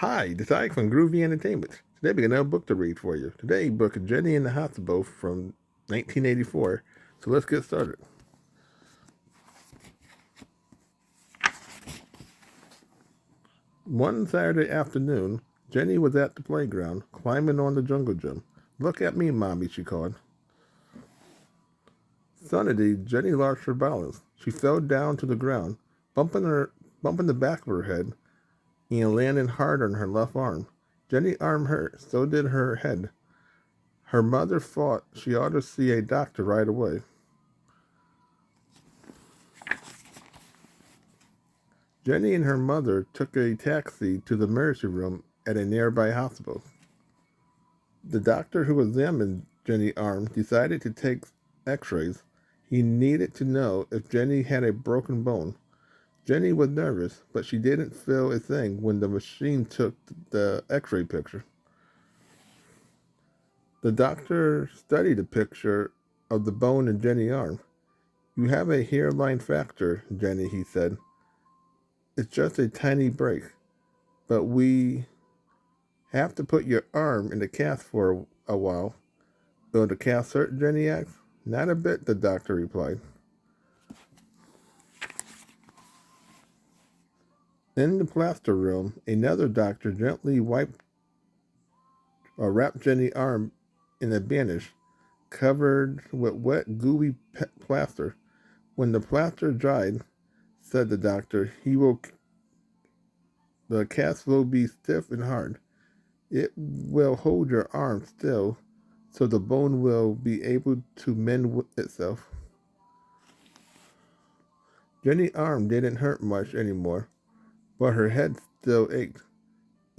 Hi, this is Ike from Groovy Entertainment. Today we got another book to read for you. Today, book Jenny in the Hospital from 1984. So let's get started. One Saturday afternoon, Jenny was at the playground, climbing on the jungle gym. "Look at me, Mommy," she called. Suddenly, Jenny lost her balance. She fell down to the ground, bumping the back of her head, and landing hard on her left arm. Jenny's arm hurt, so did her head. Her mother thought she ought to see a doctor right away. Jenny and her mother took a taxi to the emergency room at a nearby hospital. The doctor who examined Jenny's arm decided to take x-rays. He needed to know if Jenny had a broken bone. Jenny was nervous, but she didn't feel a thing when the machine took the x-ray picture. The doctor studied the picture of the bone in Jenny's arm. "You have a hairline fracture, Jenny," he said. "It's just a tiny break, but we have to put your arm in the cast for a while." "Will the cast hurt?" Jenny asked. "Not a bit," the doctor replied. In the plaster room, another doctor gently wrapped Jenny's arm in a bandage covered with wet, gooey plaster. "When the plaster dried," said the doctor, the cast will be stiff and hard. It will hold your arm still, so the bone will be able to mend itself." Jenny's arm didn't hurt much anymore, but her head still ached,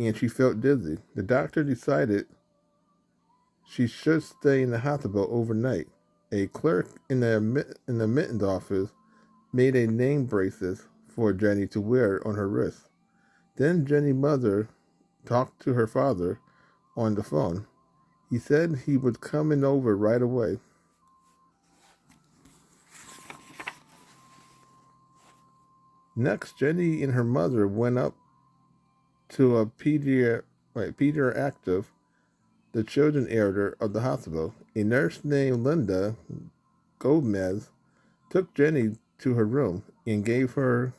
and she felt dizzy. The doctor decided she should stay in the hospital overnight. A clerk in the admittance office made a name bracelet for Jenny to wear on her wrist. Then Jenny's mother talked to her father on the phone. He said he was coming over right away. Next, Jenny and her mother went up to a pediatric, the children area of the hospital. A nurse named Linda Gomez took Jenny to her room and gave her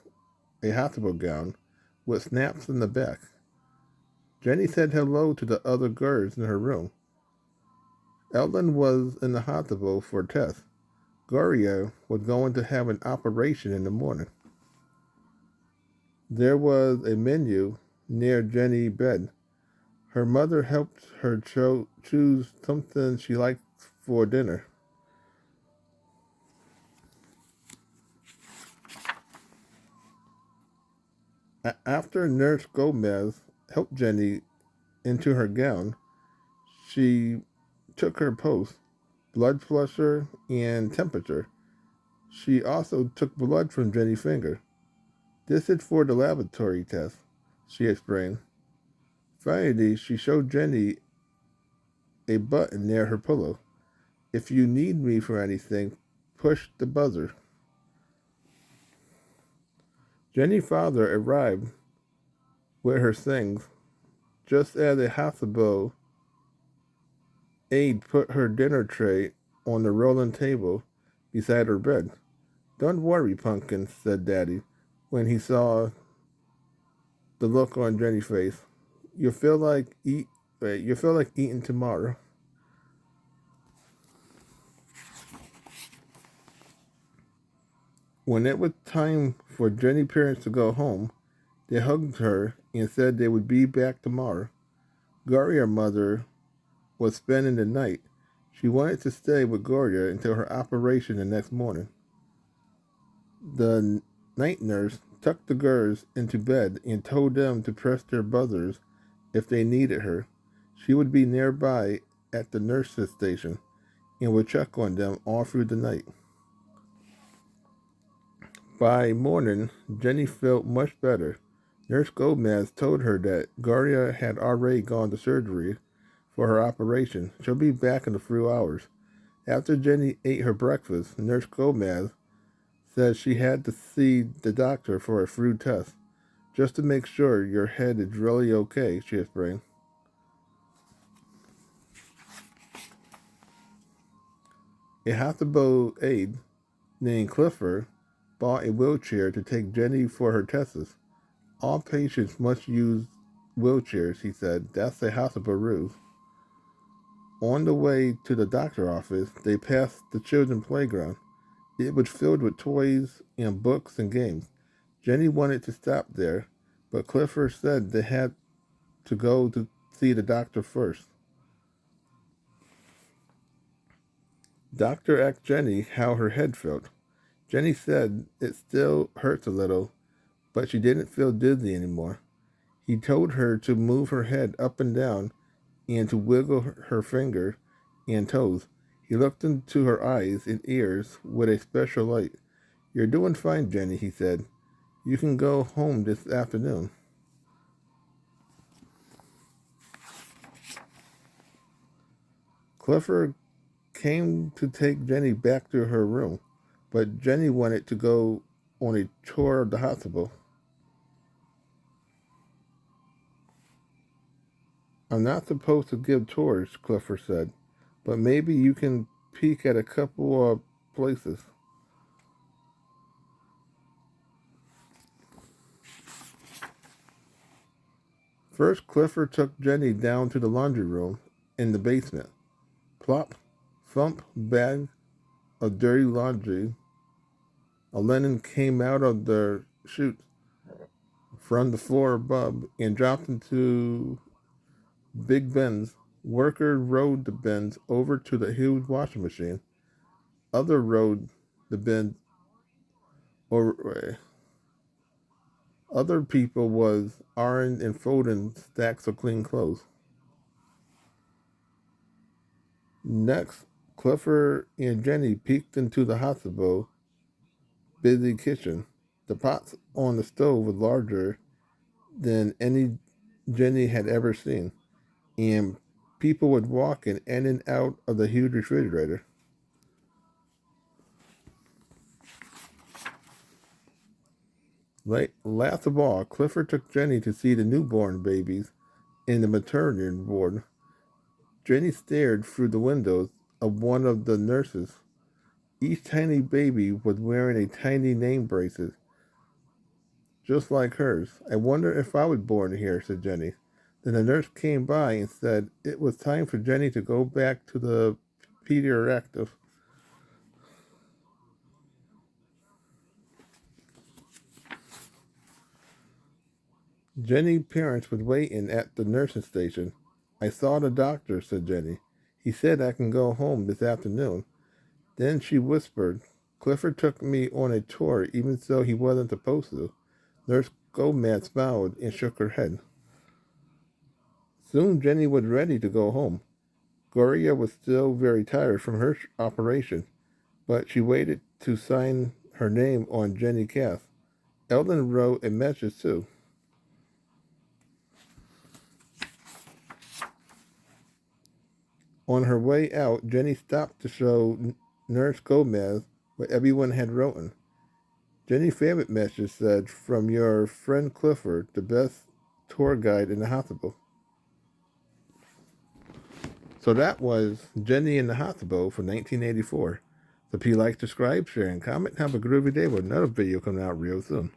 a hospital gown with snaps in the back. Jenny said hello to the other girls in her room. Ellen was in the hospital for a test. Gloria was going to have an operation in the morning. There was a menu near Jenny's bed. Her mother helped her choose something she liked for dinner. After Nurse Gomez helped Jenny into her gown, she took her pulse, blood pressure, and temperature. She also took blood from Jenny's finger. "This is for the laboratory test," she explained. Finally, she showed Jenny a button near her pillow. "If you need me for anything, push the buzzer." Jenny's father arrived with her things just as a hospital aide put her dinner tray on the rolling table beside her bed. "Don't worry, Pumpkin," said Daddy when he saw the look on Jenny's face. You'll feel like eating tomorrow." When it was time for Jenny's parents to go home, they hugged her and said they would be back tomorrow. Gloria's mother was spending the night. She wanted to stay with Gloria until her operation the next morning. The night nurse tucked the girls into bed and told them to press their buzzers if they needed her. She would be nearby at the nurse's station and would check on them all through the night. By morning, Jenny felt much better. Nurse Gomez told her that Gloria had already gone to surgery for her operation. She'll be back in a few hours. After Jenny ate her breakfast, Nurse Gomez said she had to see the doctor for a flu test. just to make sure your head is really okay, she explained. A hospital aide named Clifford bought a wheelchair to take Jenny for her tests. All patients must use wheelchairs, he said. That's the hospital rules. On the way to the doctor's office, they passed the children's playground. It was filled with toys and books and games. Jenny wanted to stop there, but Clifford said they had to go to see the doctor first. Doctor asked Jenny how her head felt. Jenny said it still hurts a little, but she didn't feel dizzy anymore. He told her to move her head up and down and to wiggle her fingers and toes. He looked into her eyes and ears with a special light. You're doing fine, Jenny, he said. You can go home this afternoon. Clifford came to take Jenny back to her room, but Jenny wanted to go on a tour of the hospital. I'm not supposed to give tours, Clifford said, but maybe you can peek at a couple of places. First, Clifford took Jenny down to the laundry room in the basement. Plop, thump, bag of dirty laundry. A linen came out of the chute from the floor above and dropped into big bins. Workers rode the bins over to the huge washing machine. Other rode the bins over. Other people was ironing and folding stacks of clean clothes. Next, Clifford and Jenny peeked into the hospital busy kitchen. The pots on the stove were larger than any Jenny had ever seen, and people were walking in and out of the huge refrigerator. Last of all, Clifford took Jenny to see the newborn babies in the maternity ward. Jenny stared through the windows of one of the nurses. Each tiny baby was wearing a tiny name bracelet, just like hers. I wonder if I was born here, said Jenny. Then the nurse came by and said it was time for Jenny to go back to the pediatric. Jenny's parents was waiting at the nursing station. I saw the doctor, said Jenny. He said I can go home this afternoon. Then she whispered, Clifford took me on a tour even though he wasn't supposed to. Nurse Gomez smiled and shook her head. Soon Jenny was ready to go home. Gloria was still very tired from her operation, but she waited to sign her name on Jenny's cast. Ellen wrote a message too. On her way out, Jenny stopped to show Nurse Gomez what everyone had written. Jenny's favorite message said, from your friend Clifford, the best tour guide in the hospital. So that was Jenny in the Hospital from 1984. So if you like, subscribe, share, and comment. Have a groovy day with another video coming out real soon.